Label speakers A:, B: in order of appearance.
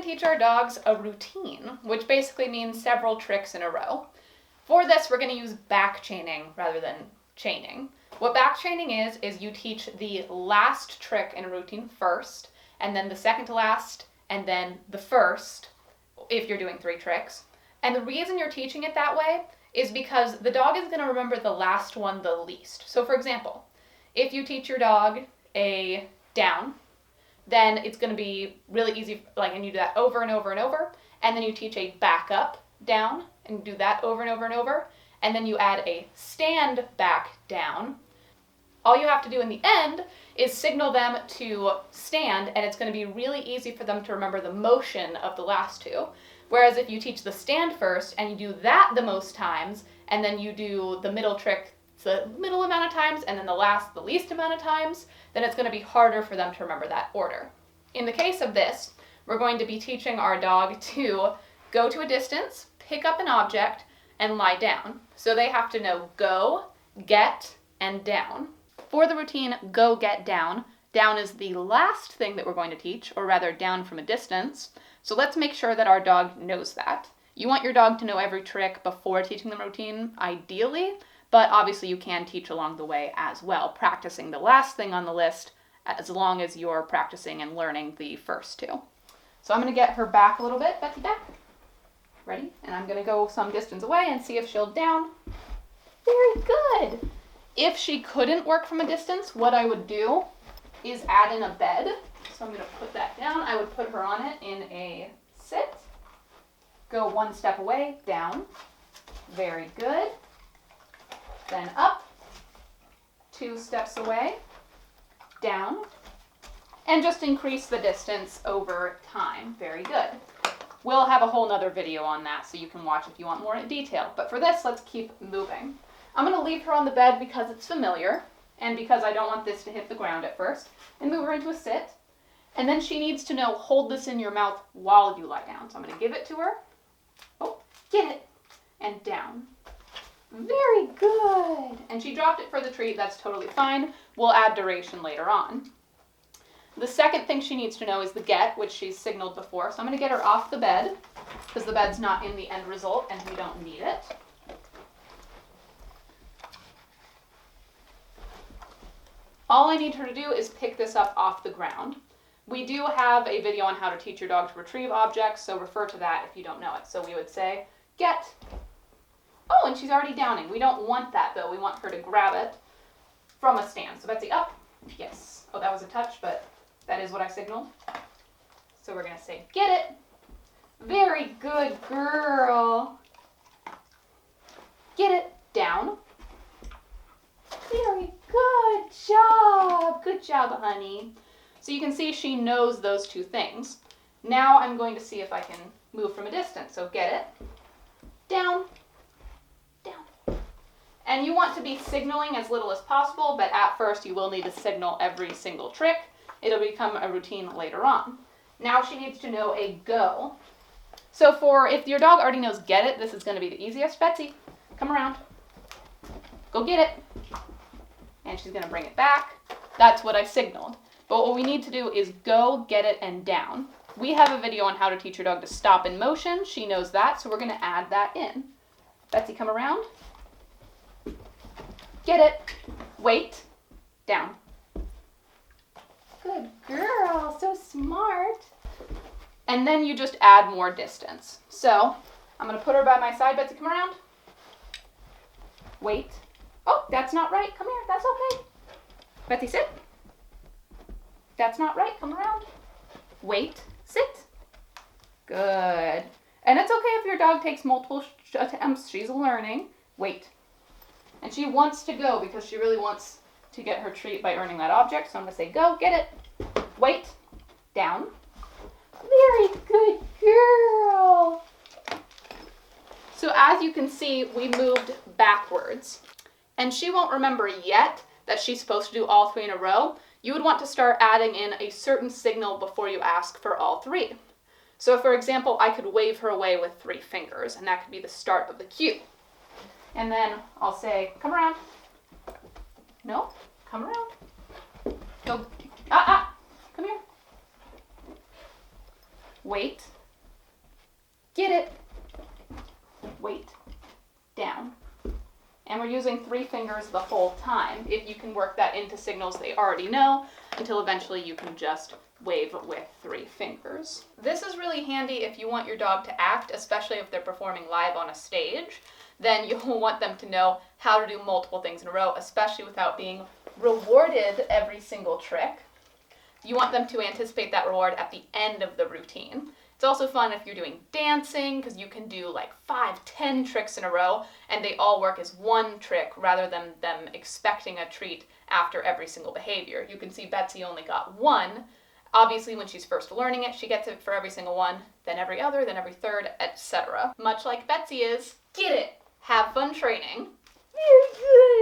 A: going to teach our dogs a routine, which basically means several tricks in a row. For this, we're going to use backchaining rather than chaining. What backchaining is you teach the last trick in a routine first, and then the second to last, and then the first, if you're doing 3 tricks. And the reason you're teaching it that way is because the dog is going to remember the last one the least. So for example, if you teach your dog a down, then it's going to be really easy, and you do that over and over and over, and then you teach a back up down, and do that over and over and over, and then you add a stand back down. All you have to do in the end is signal them to stand, and it's going to be really easy for them to remember the motion of the last 2. Whereas if you teach the stand first, and you do that the most times, and then you do the middle trick the middle amount of times, and then the last the least amount of times, then it's going to be harder for them to remember that order. In the case of this, we're going to be teaching our dog to go to a distance, pick up an object, and lie down. So they have to know go, get, and down. For the routine go, get, down, down is the last thing that we're going to teach, or rather down from a distance. So let's make sure that our dog knows that. You want your dog to know every trick before teaching the routine, ideally, but obviously you can teach along the way as well, practicing the last thing on the list as long as you're practicing and learning the first 2. So I'm going to get her back a little bit. Betsy, back. Ready? And I'm going to go some distance away and see if she'll down. Very good. If she couldn't work from a distance, what I would do is add in a bed. So I'm going to put that down. I would put her on it in a sit. Go 1 step away, down. Very good. Then up, 2 steps away, down, and just increase the distance over time. Very good. We'll have a whole nother video on that, so you can watch if you want more in detail. But for this, let's keep moving. I'm going to leave her on the bed because it's familiar, and because I don't want this to hit the ground at first, and move her into a sit. And then she needs to know, hold this in your mouth while you lie down. So I'm going to give it to her. Oh, get it. And down. Very good. And she dropped it for the treat. That's totally fine. We'll add duration later on. The second thing she needs to know is the get, which she's signaled before. So I'm going to get her off the bed because the bed's not in the end result and we don't need it. All I need her to do is pick this up off the ground. We do have a video on how to teach your dog to retrieve objects, so refer to that if you don't know it. So we would say, get. Oh, and she's already downing. We don't want that, though. We want her to grab it from a stand. So Betsy, up. Yes. Oh, that was a touch, but that is what I signaled. So we're going to say, get it. Very good girl. Get it. Down. Very good job. Good job, honey. So you can see she knows those 2 things. Now I'm going to see if I can move from a distance. So get it. Down. Down. And you want to be signaling as little as possible, but at first you will need to signal every single trick. It'll become a routine later on. Now she needs to know a go. So if your dog already knows get it, this is going to be the easiest. Betsy, come around. Go get it. And she's going to bring it back. That's what I signaled. But what we need to do is go, get it, and down. We have a video on how to teach your dog to stop in motion. She knows that, so we're going to add that in. Betsy, come around. Get it. Wait. Down. Good girl. So smart. And then you just add more distance. So I'm going to put her by my side. Betsy, come around. Wait. Oh, that's not right. Come here. That's okay. Betsy, sit. That's not right. Come around. Wait. Sit. Good. And it's okay if your dog takes multiple attempts. She's learning. Wait. And she wants to go because she really wants to get her treat by earning that object. So I'm going to say, go, get it. Wait. Down. Very good girl. So as you can see, we moved backwards. And she won't remember yet that she's supposed to do all 3 in a row. You would want to start adding in a certain signal before you ask for all 3. So for example, I could wave her away with 3 fingers, and that could be the start of the cue. And then I'll say, come around. No, come around. Go, come here. wait, get it, wait, down. And we're using 3 fingers the whole time. If you can work that into signals they already know, until eventually you can just wave with 3 fingers. This is really handy if you want your dog to act, especially if they're performing live on a stage. Then you'll want them to know how to do multiple things in a row, especially without being rewarded every single trick. You want them to anticipate that reward at the end of the routine. It's also fun if you're doing dancing, because you can do like 5, 10 tricks in a row, and they all work as one trick rather than them expecting a treat after every single behavior. You can see Betsy only got 1. Obviously, when she's first learning it, she gets it for every single one, then every other, then every third, etc. Much like Betsy is, get it! Have fun training. Very good!